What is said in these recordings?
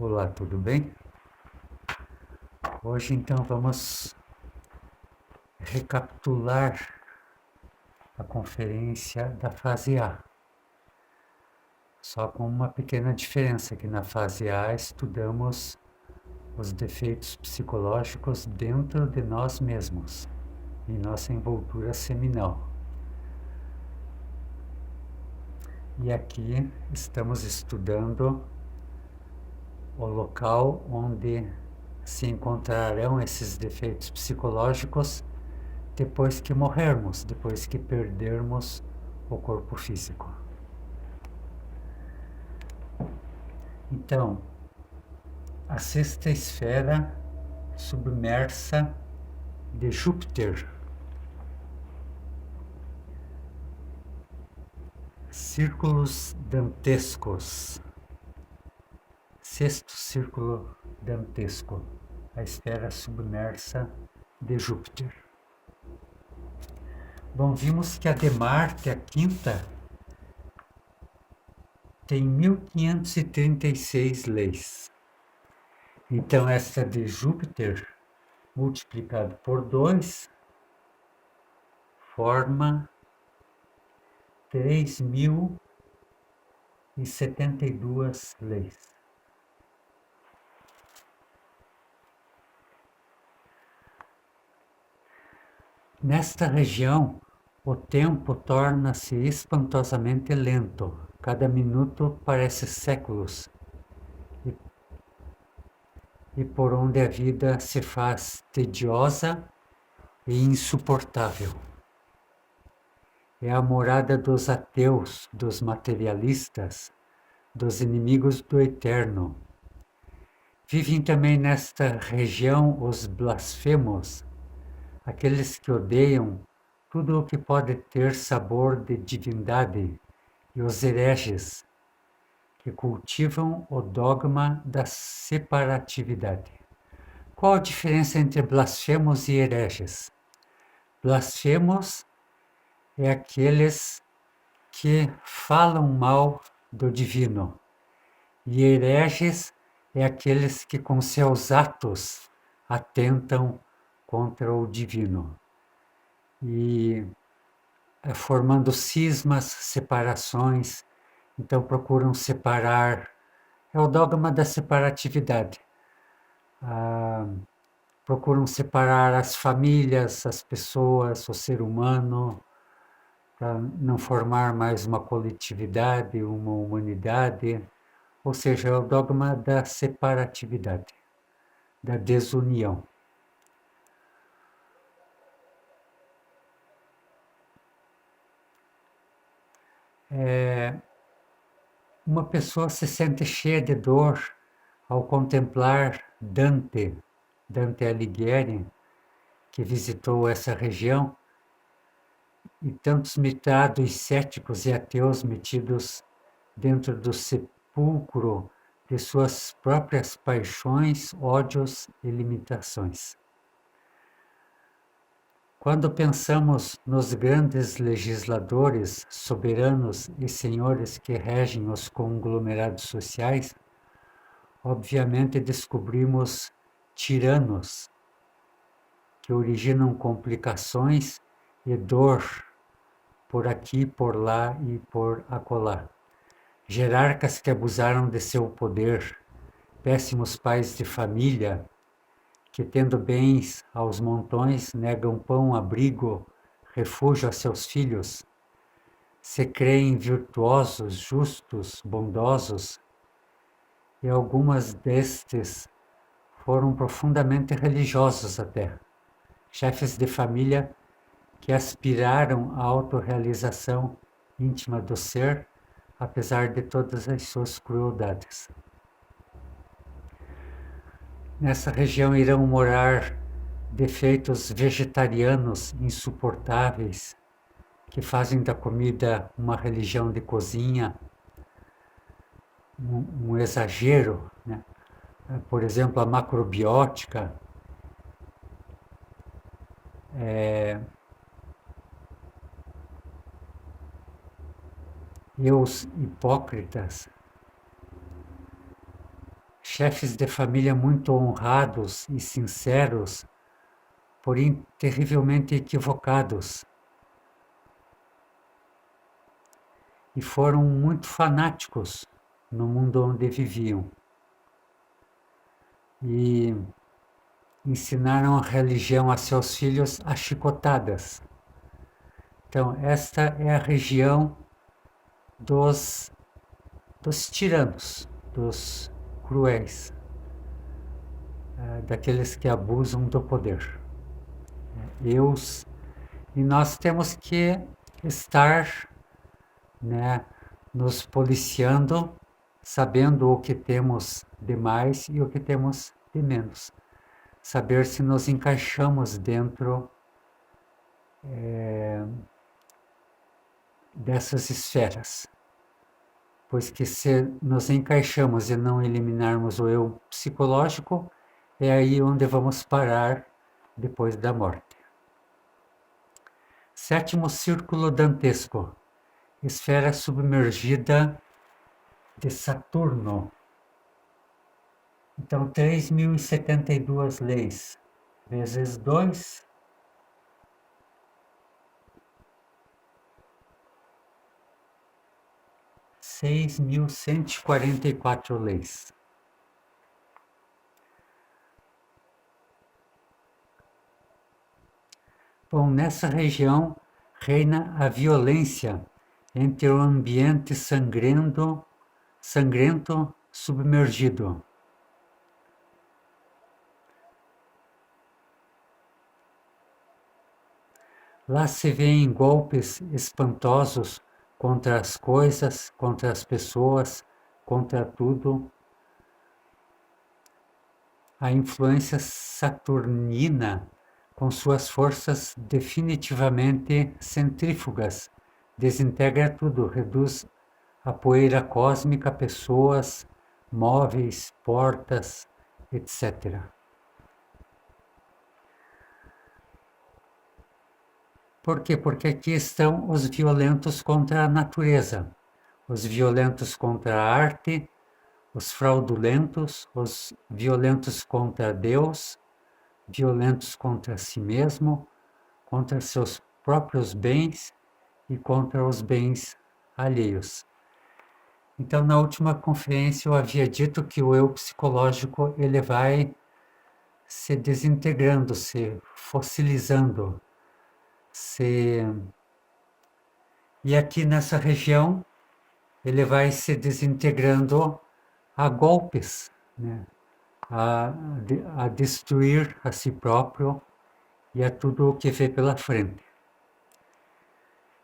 Olá, tudo bem? Hoje então vamos recapitular a conferência da fase A. Só com uma pequena diferença, que na fase A estudamos os defeitos psicológicos dentro de nós mesmos, em nossa envoltura seminal. E aqui estamos estudando o local onde se encontrarão esses defeitos psicológicos depois que morrermos, depois que perdermos o corpo físico. Então, a sexta esfera submersa de Júpiter, círculos dantescos, sexto círculo dantesco, a esfera submersa de Júpiter. Bom, vimos que a de Marte, a quinta, tem 1536 leis. Então, essa de Júpiter, multiplicado por 2, forma 3072 leis. Nesta região, o tempo torna-se espantosamente lento. Cada minuto parece séculos. E por onde a vida se faz tediosa e insuportável. É a morada dos ateus, dos materialistas, dos inimigos do eterno. Vivem também nesta região os blasfemos, aqueles que odeiam tudo o que pode ter sabor de divindade, e os hereges, que cultivam o dogma da separatividade. Qual a diferença entre blasfemos e hereges? Blasfemos é aqueles que falam mal do divino, e hereges é aqueles que com seus atos atentam contra o divino. E formando cismas, separações, então procuram separar, é o dogma da separatividade. Procuram separar as famílias, as pessoas, o ser humano, para não formar mais uma coletividade, uma humanidade, ou seja, é o dogma da separatividade, da desunião. Uma pessoa se sente cheia de dor ao contemplar Dante Alighieri, que visitou essa região, e tantos mitados céticos e ateus metidos dentro do sepulcro de suas próprias paixões, ódios e limitações. Quando pensamos nos grandes legisladores, soberanos e senhores que regem os conglomerados sociais, obviamente descobrimos tiranos que originam complicações e dor por aqui, por lá e por acolá. Jerarcas que abusaram de seu poder, péssimos pais de família, que tendo bens aos montões, negam pão, abrigo, refúgio a seus filhos, se creem virtuosos, justos, bondosos, e algumas destes foram profundamente religiosos até, chefes de família que aspiraram à autorrealização íntima do ser, apesar de todas as suas crueldades. Nessa região irão morar defeitos vegetarianos insuportáveis, que fazem da comida uma religião de cozinha, um exagero, né? Por exemplo, a macrobiótica, e os hipócritas, chefes de família muito honrados e sinceros, porém terrivelmente equivocados. E foram muito fanáticos no mundo onde viviam. E ensinaram a religião a seus filhos a chicotadas. Então, esta é a região dos tiranos, dos cruéis, daqueles que abusam do poder. E nós temos que estar, né, nos policiando, sabendo o que temos de mais e o que temos de menos. Saber se nos encaixamos dentro dessas esferas. Pois que se nos encaixamos e não eliminarmos o eu psicológico, é aí onde vamos parar depois da morte. Sétimo círculo dantesco, esfera submergida de Saturno. Então, 3.072 leis, vezes 2, seis mil cento e 44 leis. Bom, nessa região reina a violência entre o ambiente sangrento submergido. Lá se vêem golpes espantosos contra as coisas, contra as pessoas, contra tudo. A influência saturnina, com suas forças definitivamente centrífugas, desintegra tudo, reduz a poeira cósmica, pessoas, móveis, portas, etc. Por quê? Porque aqui estão os violentos contra a natureza, os violentos contra a arte, os fraudulentos, os violentos contra Deus, violentos contra si mesmo, contra seus próprios bens e contra os bens alheios. Então, na última conferência eu havia dito que o eu psicológico ele vai se desintegrando, se fossilizando, e aqui nessa região ele vai se desintegrando a golpes, né? a destruir a si próprio e a tudo o que vê pela frente.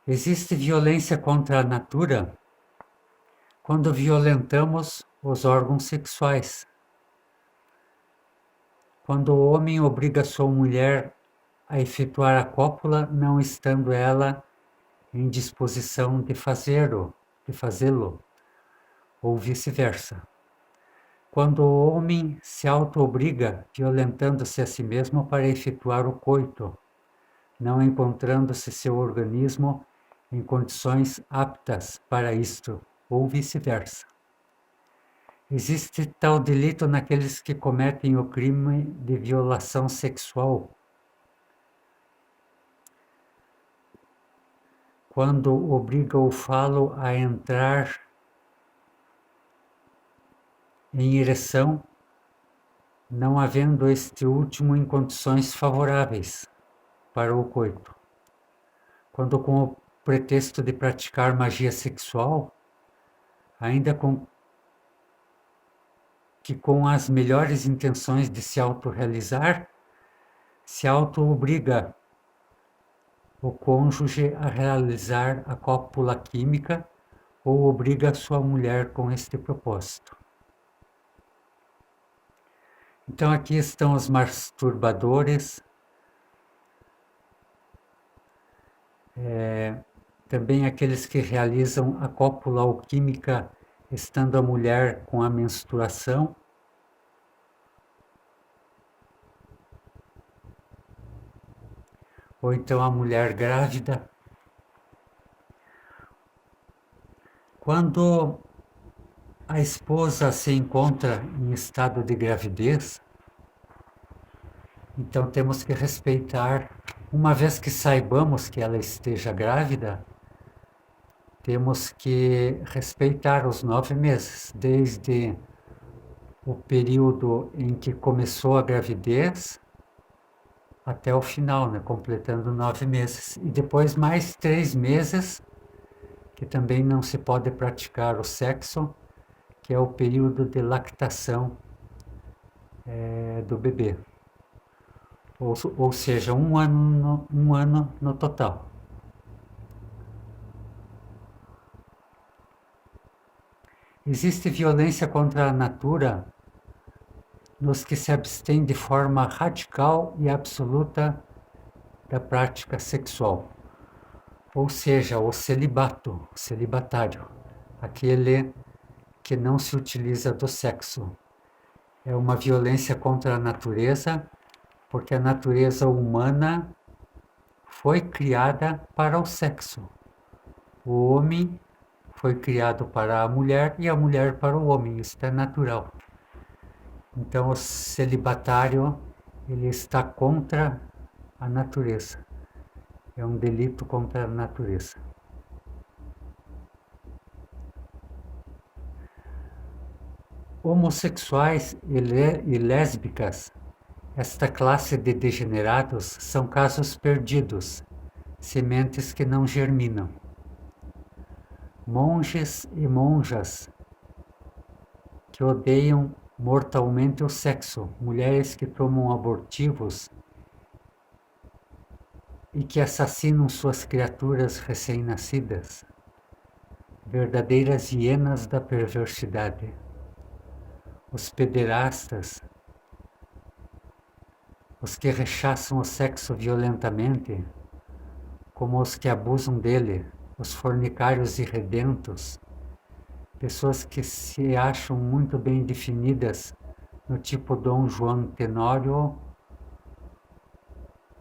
Existe violência contra a natura quando violentamos os órgãos sexuais. Quando o homem obriga sua mulher a efetuar a cópula, não estando ela em disposição de fazê-lo, ou vice-versa. Quando o homem se auto-obriga, violentando-se a si mesmo para efetuar o coito, não encontrando-se seu organismo em condições aptas para isto, ou vice-versa. Existe tal delito naqueles que cometem o crime de violação sexual, quando obriga o falo a entrar em ereção, não havendo este último em condições favoráveis para o coito. Quando com o pretexto de praticar magia sexual, ainda com as melhores intenções de se autorrealizar, se auto-obriga o cônjuge a realizar a cópula química ou obriga a sua mulher com este propósito. Então aqui estão os masturbadores, também aqueles que realizam a cópula alquímica estando a mulher com a menstruação, ou então a mulher grávida. Quando a esposa se encontra em estado de gravidez, então temos que respeitar, uma vez que saibamos que ela esteja grávida, temos que respeitar os 9 meses, desde o período em que começou a gravidez até o final, né, completando 9 meses. E depois mais 3 meses, que também não se pode praticar o sexo, que é o período de lactação do bebê. Ou seja, um ano no total. Existe violência contra a natura nos que se abstêm de forma radical e absoluta da prática sexual. Ou seja, o celibatário, aquele que não se utiliza do sexo. É uma violência contra a natureza, porque a natureza humana foi criada para o sexo. O homem foi criado para a mulher e a mulher para o homem, isso é natural. Então o celibatário, ele está contra a natureza. É um delito contra a natureza. Homossexuais e lésbicas, esta classe de degenerados, são casos perdidos, sementes que não germinam. Monges e monjas que odeiam mortalmente o sexo, mulheres que tomam abortivos e que assassinam suas criaturas recém-nascidas, verdadeiras hienas da perversidade. Os pederastas, os que rechaçam o sexo violentamente, como os que abusam dele, os fornicários irredentos, pessoas que se acham muito bem definidas no tipo Dom Juan Tenório.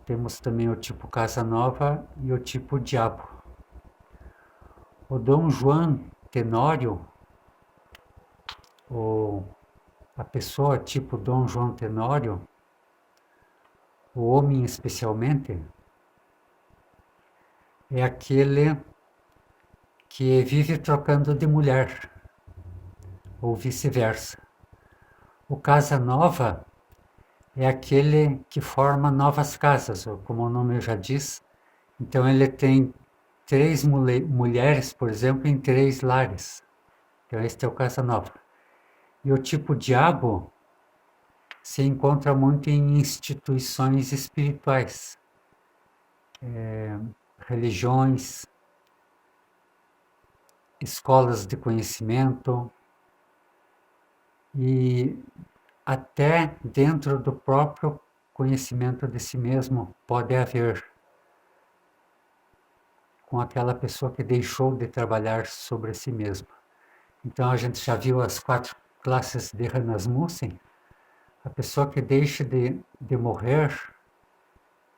Temos também o tipo Casanova e o tipo Diabo. O Dom Juan Tenório, ou a pessoa tipo Dom João Tenório, o homem especialmente, é aquele que vive trocando de mulher, ou vice-versa. O Casanova é aquele que forma novas casas, ou como o nome já diz. Então ele tem 3 mulheres, por exemplo, em 3 lares. Então este é o Casanova. E o tipo Diabo se encontra muito em instituições espirituais, religiões, escolas de conhecimento e até dentro do próprio conhecimento de si mesmo pode haver com aquela pessoa que deixou de trabalhar sobre si mesma. Então a gente já viu as 4 classes de Rasmussen. A pessoa que deixa de morrer,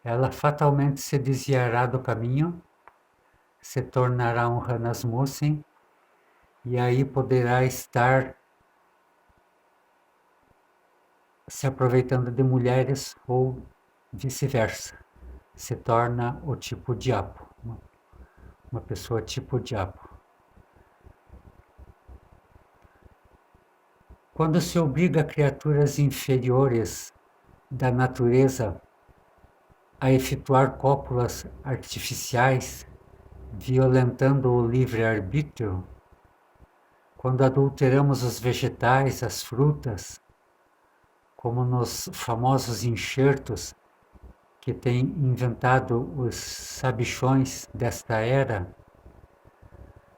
ela fatalmente se desviará do caminho, se tornará um Rasmussen e aí poderá estar se aproveitando de mulheres ou vice-versa. Se torna o tipo Diabo, uma pessoa tipo Diabo. Quando se obriga criaturas inferiores da natureza a efetuar cópulas artificiais, violentando o livre-arbítrio, quando adulteramos os vegetais, as frutas, como nos famosos enxertos que têm inventado os sabichões desta era,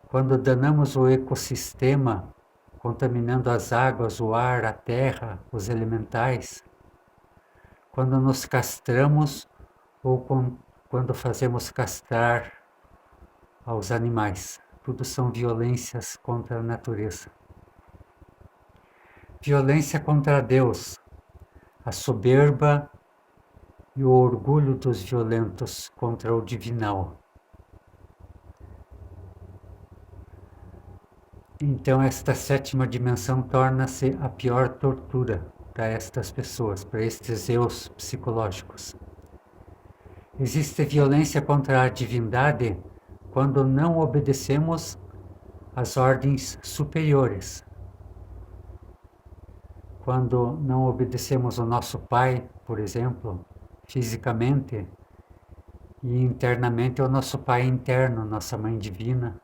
quando danamos o ecossistema, contaminando as águas, o ar, a terra, os elementais, quando nos castramos ou quando fazemos castrar aos animais. Tudo são violências contra a natureza. Violência contra Deus, a soberba e o orgulho dos violentos contra o divinal. Então, esta sétima dimensão torna-se a pior tortura para estas pessoas, para estes eus psicológicos. Existe violência contra a divindade quando não obedecemos às ordens superiores. Quando não obedecemos ao nosso pai, por exemplo, fisicamente, e internamente ao nosso pai interno, nossa mãe divina,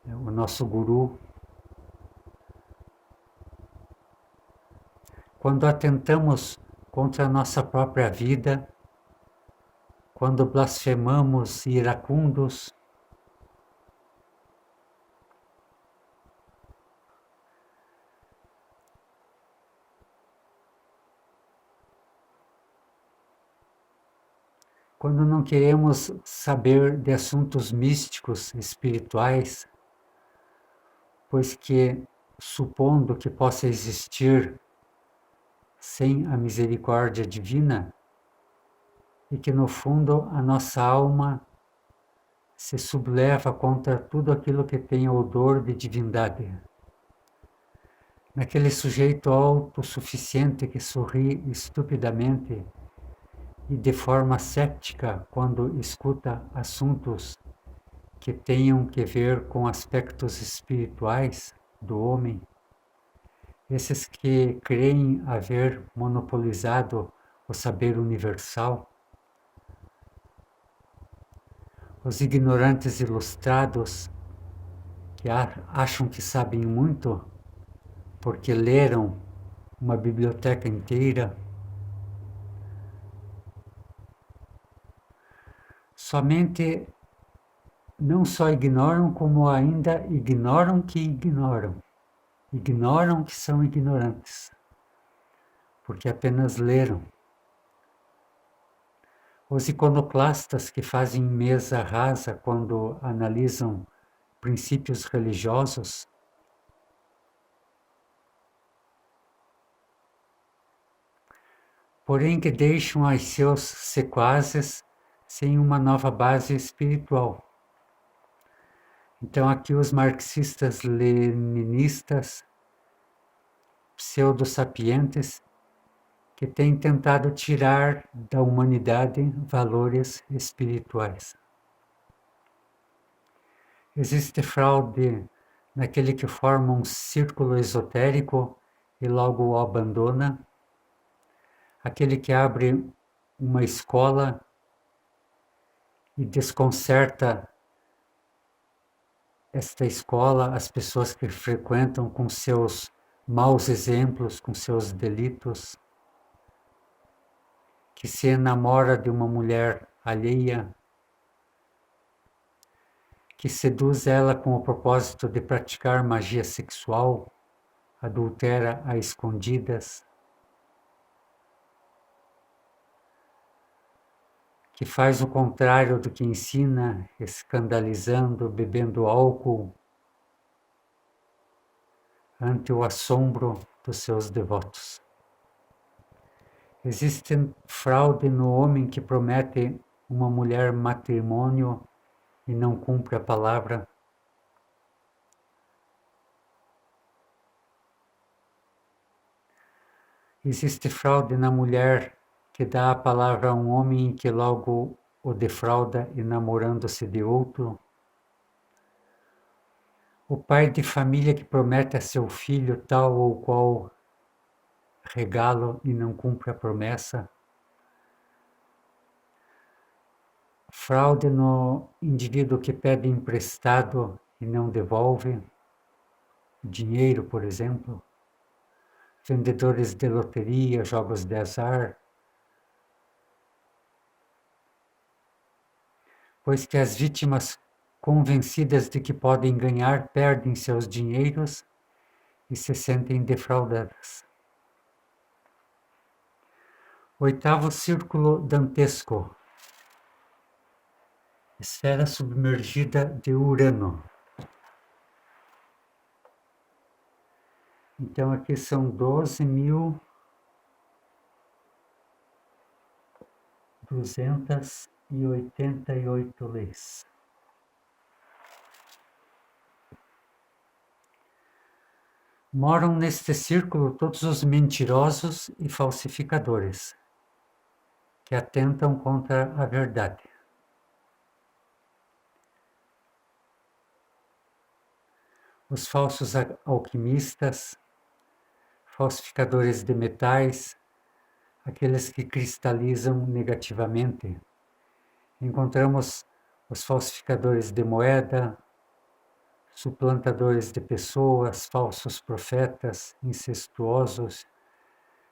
o nosso guru. Quando atentamos contra a nossa própria vida, quando blasfemamos iracundos, quando não queremos saber de assuntos místicos, espirituais, pois que, supondo que possa existir sem a misericórdia divina, e que no fundo a nossa alma se subleva contra tudo aquilo que tem odor de divindade. Naquele sujeito autossuficiente que sorri estupidamente e de forma cética quando escuta assuntos que tenham que ver com aspectos espirituais do homem, esses que creem haver monopolizado o saber universal, os ignorantes ilustrados que acham que sabem muito porque leram uma biblioteca inteira, somente não só ignoram, como ainda ignoram que ignoram. Ignoram que são ignorantes, porque apenas leram. Os iconoclastas que fazem mesa rasa quando analisam princípios religiosos, porém que deixam as seus sequazes sem uma nova base espiritual. Então aqui os marxistas leninistas, pseudo-sapientes, que têm tentado tirar da humanidade valores espirituais. Existe fraude naquele que forma um círculo esotérico e logo o abandona, aquele que abre uma escola e desconcerta esta escola, as pessoas que frequentam com seus maus exemplos, com seus delitos, que se enamora de uma mulher alheia, que seduz ela com o propósito de praticar magia sexual, adultera a escondidas, que faz o contrário do que ensina, escandalizando, bebendo álcool, ante o assombro dos seus devotos. Existe fraude no homem que promete uma mulher matrimônio e não cumpre a palavra. Existe fraude na mulher que dá a palavra a um homem que logo o defrauda enamorando-se de outro. O pai de família que promete a seu filho tal ou qual regalo e não cumpre a promessa. Fraude no indivíduo que pede emprestado e não devolve, dinheiro, por exemplo. Vendedores de loteria, jogos de azar. Pois que as vítimas convencidas de que podem ganhar perdem seus dinheiros e se sentem defraudadas. Oitavo círculo dantesco. Esfera submergida de Urano. Então aqui são 12.288 leis. moram neste círculo todos os mentirosos e falsificadores que atentam contra a verdade. Os falsos alquimistas, falsificadores de metais, aqueles que cristalizam negativamente. Encontramos os falsificadores de moeda, suplantadores de pessoas, falsos profetas, incestuosos,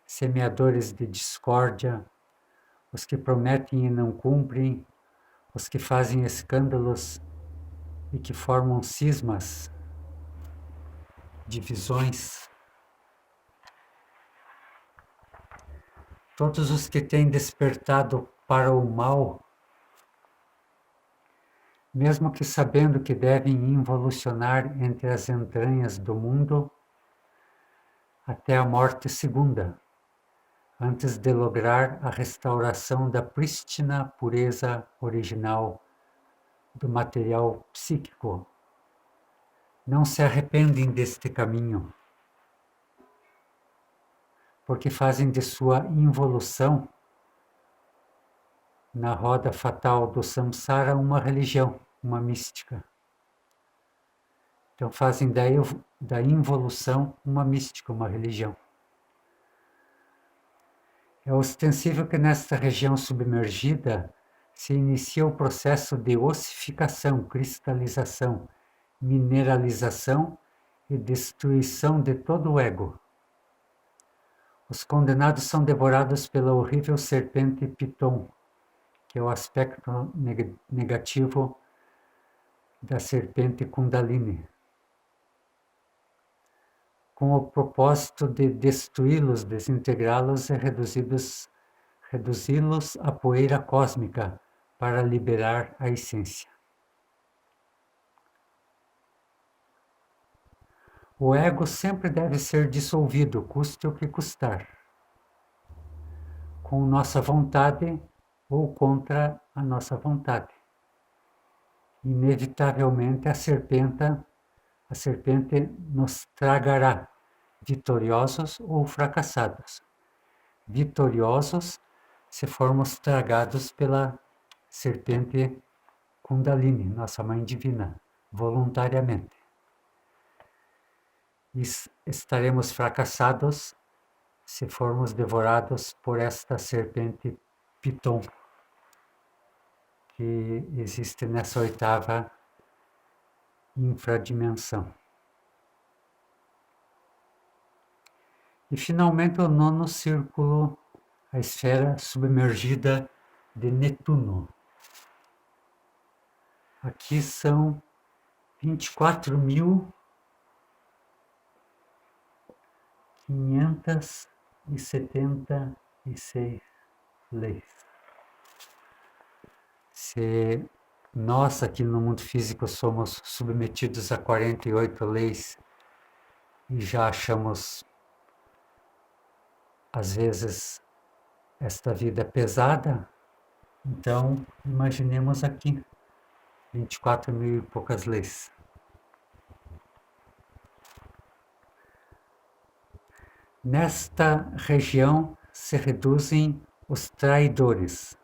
semeadores de discórdia, os que prometem e não cumprem, os que fazem escândalos e que formam cismas, divisões. Todos os que têm despertado para o mal, mesmo que sabendo que devem involucionar entre as entranhas do mundo até a morte segunda, antes de lograr a restauração da prístina pureza original do material psíquico. Não se arrependem deste caminho, porque fazem de sua involução na roda fatal do samsara uma religião, uma mística. Então fazem da involução uma mística, uma religião. É ostensível que nesta região submergida se inicia o processo de ossificação, cristalização, mineralização e destruição de todo o ego. Os condenados são devorados pela horrível serpente Piton, que é o aspecto negativo da serpente Kundalini, com o propósito de destruí-los, desintegrá-los e reduzi-los à poeira cósmica para liberar a essência. O ego sempre deve ser dissolvido, custe o que custar, com nossa vontade ou contra a nossa vontade. Inevitavelmente a serpente nos tragará, vitoriosos ou fracassados. Vitoriosos se formos tragados pela serpente Kundalini, nossa Mãe Divina, voluntariamente. E estaremos fracassados se formos devorados por esta serpente Piton, que existe nessa oitava infradimensão. E finalmente o nono círculo, a esfera submergida de Netuno. Aqui são 24.576 leis. Se nós aqui no mundo físico somos submetidos a 48 leis e já achamos, às vezes, esta vida pesada, então imaginemos aqui 24 mil e poucas leis. Nesta região se reduzem os traidores.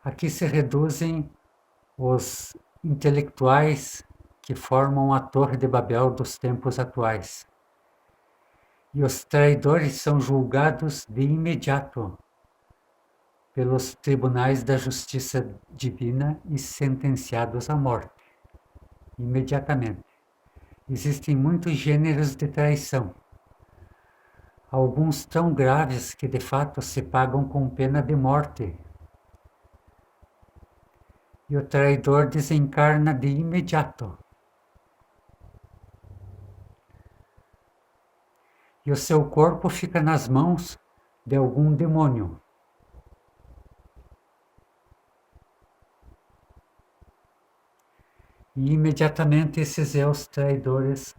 Aqui se reduzem os intelectuais que formam a Torre de Babel dos tempos atuais. E os traidores são julgados de imediato pelos tribunais da justiça divina e sentenciados à morte, imediatamente. Existem muitos gêneros de traição, alguns tão graves que de fato se pagam com pena de morte. E o traidor desencarna de imediato. E o seu corpo fica nas mãos de algum demônio. E imediatamente esses eus traidores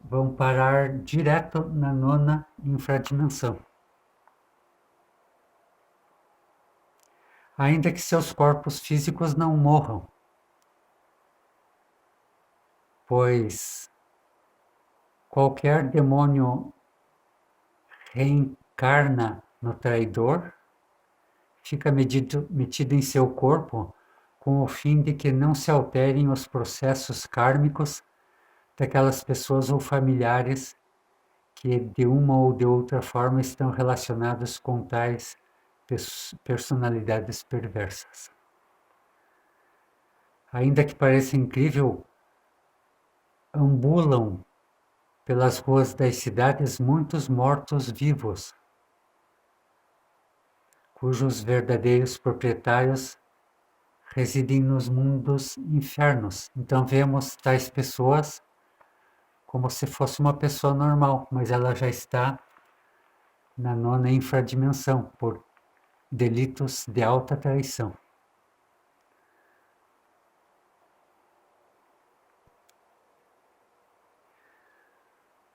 vão parar direto na nona infradimensão. Ainda que seus corpos físicos não morram, pois qualquer demônio reencarna no traidor, fica metido em seu corpo com o fim de que não se alterem os processos kármicos daquelas pessoas ou familiares que de uma ou de outra forma estão relacionados com tais personalidades perversas. Ainda que pareça incrível, ambulam pelas ruas das cidades muitos mortos-vivos, cujos verdadeiros proprietários residem nos mundos infernos. Então vemos tais pessoas como se fosse uma pessoa normal, mas ela já está na 9ª infradimensão por delitos de alta traição.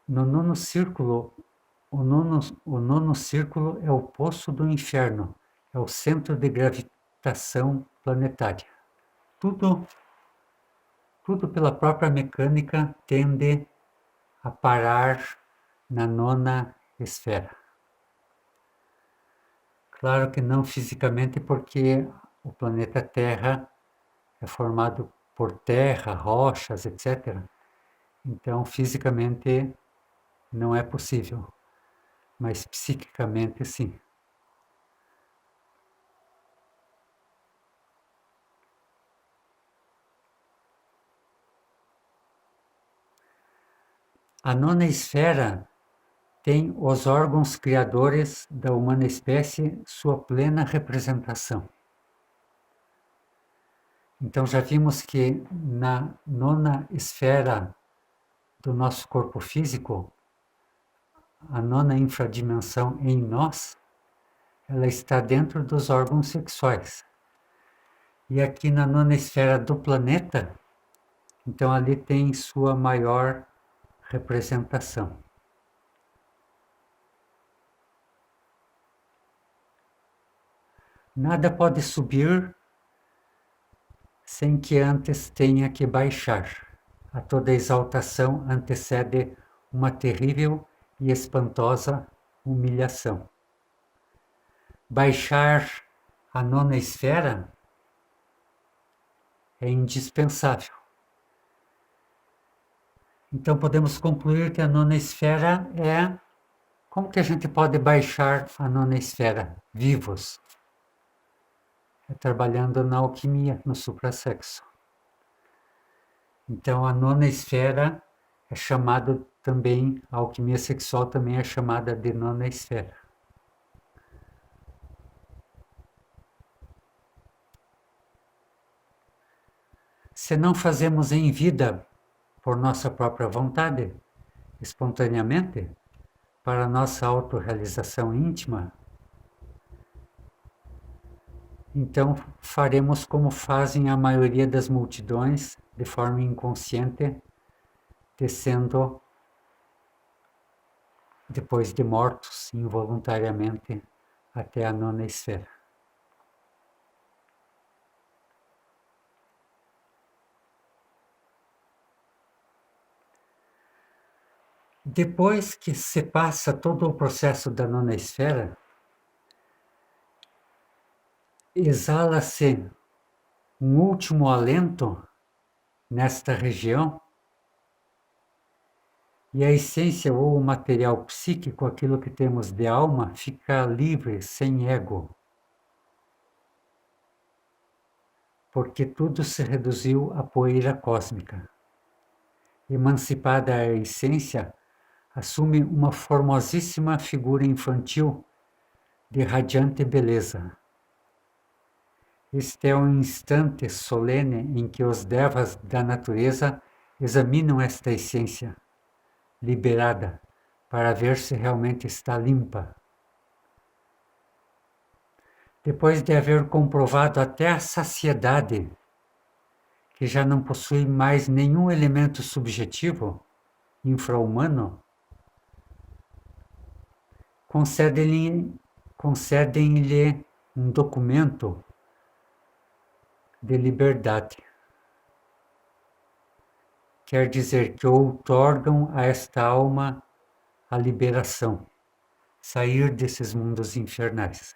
No 9º círculo, o nono círculo é o poço do inferno, é o centro de gravitação planetária. Tudo pela própria mecânica tende a parar na 9ª esfera. Claro que não fisicamente, porque o planeta Terra é formado por terra, rochas, etc. Então, fisicamente, não é possível, mas psiquicamente, sim. A 9ª esfera tem os órgãos criadores da humana espécie sua plena representação. Então já vimos que na 9ª esfera do nosso corpo físico, a 9ª infradimensão em nós, ela está dentro dos órgãos sexuais. E aqui na 9ª esfera do planeta, então ali tem sua maior representação. Nada pode subir sem que antes tenha que baixar. A toda exaltação antecede uma terrível e espantosa humilhação. Baixar a 9ª esfera é indispensável. Então podemos concluir que a 9ª esfera é... Como que a gente pode baixar a 9ª esfera? Vivos. É trabalhando na alquimia, no suprassexo. Então a 9ª esfera é chamada também, a alquimia sexual também é chamada de 9ª esfera. Se não fazemos em vida por nossa própria vontade, espontaneamente, para nossa autorrealização íntima, então faremos como fazem a maioria das multidões, de forma inconsciente, descendo depois de mortos involuntariamente até a 9ª esfera. Depois que se passa todo o processo da 9ª esfera, exala-se um último alento nesta região e a essência ou o material psíquico, aquilo que temos de alma, fica livre, sem ego. Porque tudo se reduziu a poeira cósmica. Emancipada a essência, assume uma formosíssima figura infantil de radiante beleza. Este é um instante solene em que os devas da natureza examinam esta essência, liberada, para ver se realmente está limpa. Depois de haver comprovado até a saciedade que já não possui mais nenhum elemento subjetivo, infra-humano, concedem-lhe um documento de liberdade. quer dizer que outorgam a esta alma a liberação, sair desses mundos infernais.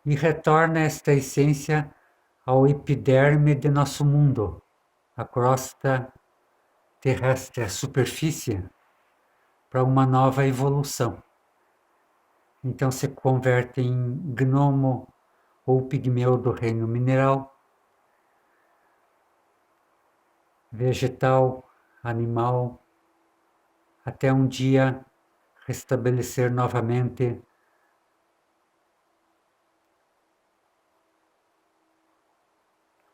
E retorna esta essência ao epiderme de nosso mundo, a crosta terrestre, a superfície, para uma nova evolução. Então se converte em gnomo ou pigmeu do reino mineral, vegetal, animal, até um dia restabelecer novamente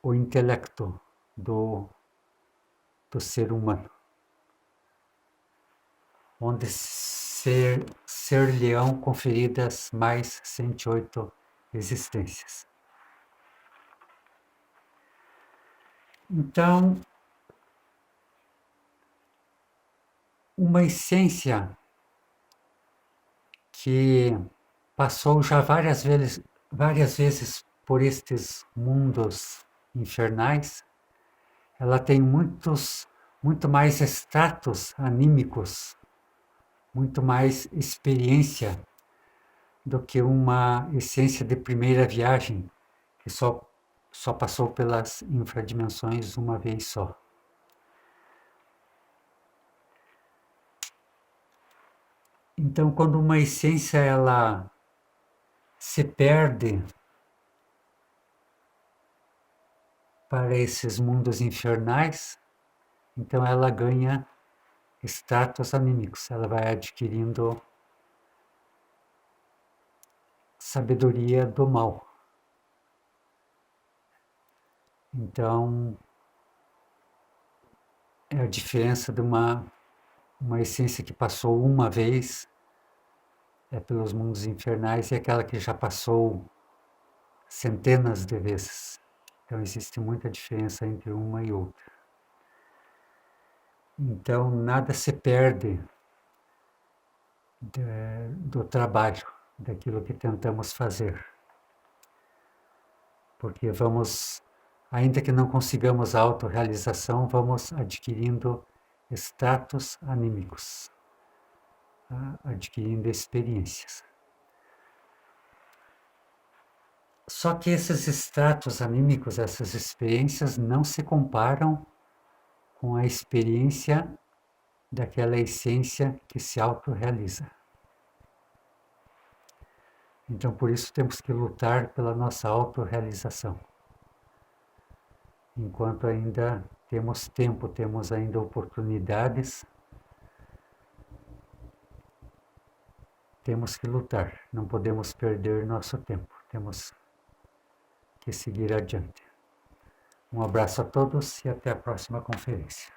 o intelecto do ser humano, onde ser-lhe-ão conferidas mais 108 existências. Então, uma essência que passou já várias vezes por estes mundos infernais, ela tem muito mais status anímicos, muito mais experiência do que uma essência de primeira viagem, que só passou pelas infradimensões uma vez só. Então, quando uma essência ela se perde para esses mundos infernais, então ela ganha status anímicos, ela vai adquirindo sabedoria do mal. Então, é a diferença de uma essência que passou uma vez pelos mundos infernais e aquela que já passou centenas de vezes. Então, existe muita diferença entre uma e outra. Então, nada se perde do trabalho, daquilo que tentamos fazer. Porque vamos, ainda que não consigamos a autorrealização, vamos adquirindo status anímicos, adquirindo experiências. Só que esses status anímicos, essas experiências, não se comparam com a experiência daquela essência que se autorrealiza. Então, por isso, temos que lutar pela nossa autorrealização. Enquanto ainda temos tempo, temos ainda oportunidades, temos que lutar, não podemos perder nosso tempo, temos que seguir adiante. Um abraço a todos e até a próxima conferência.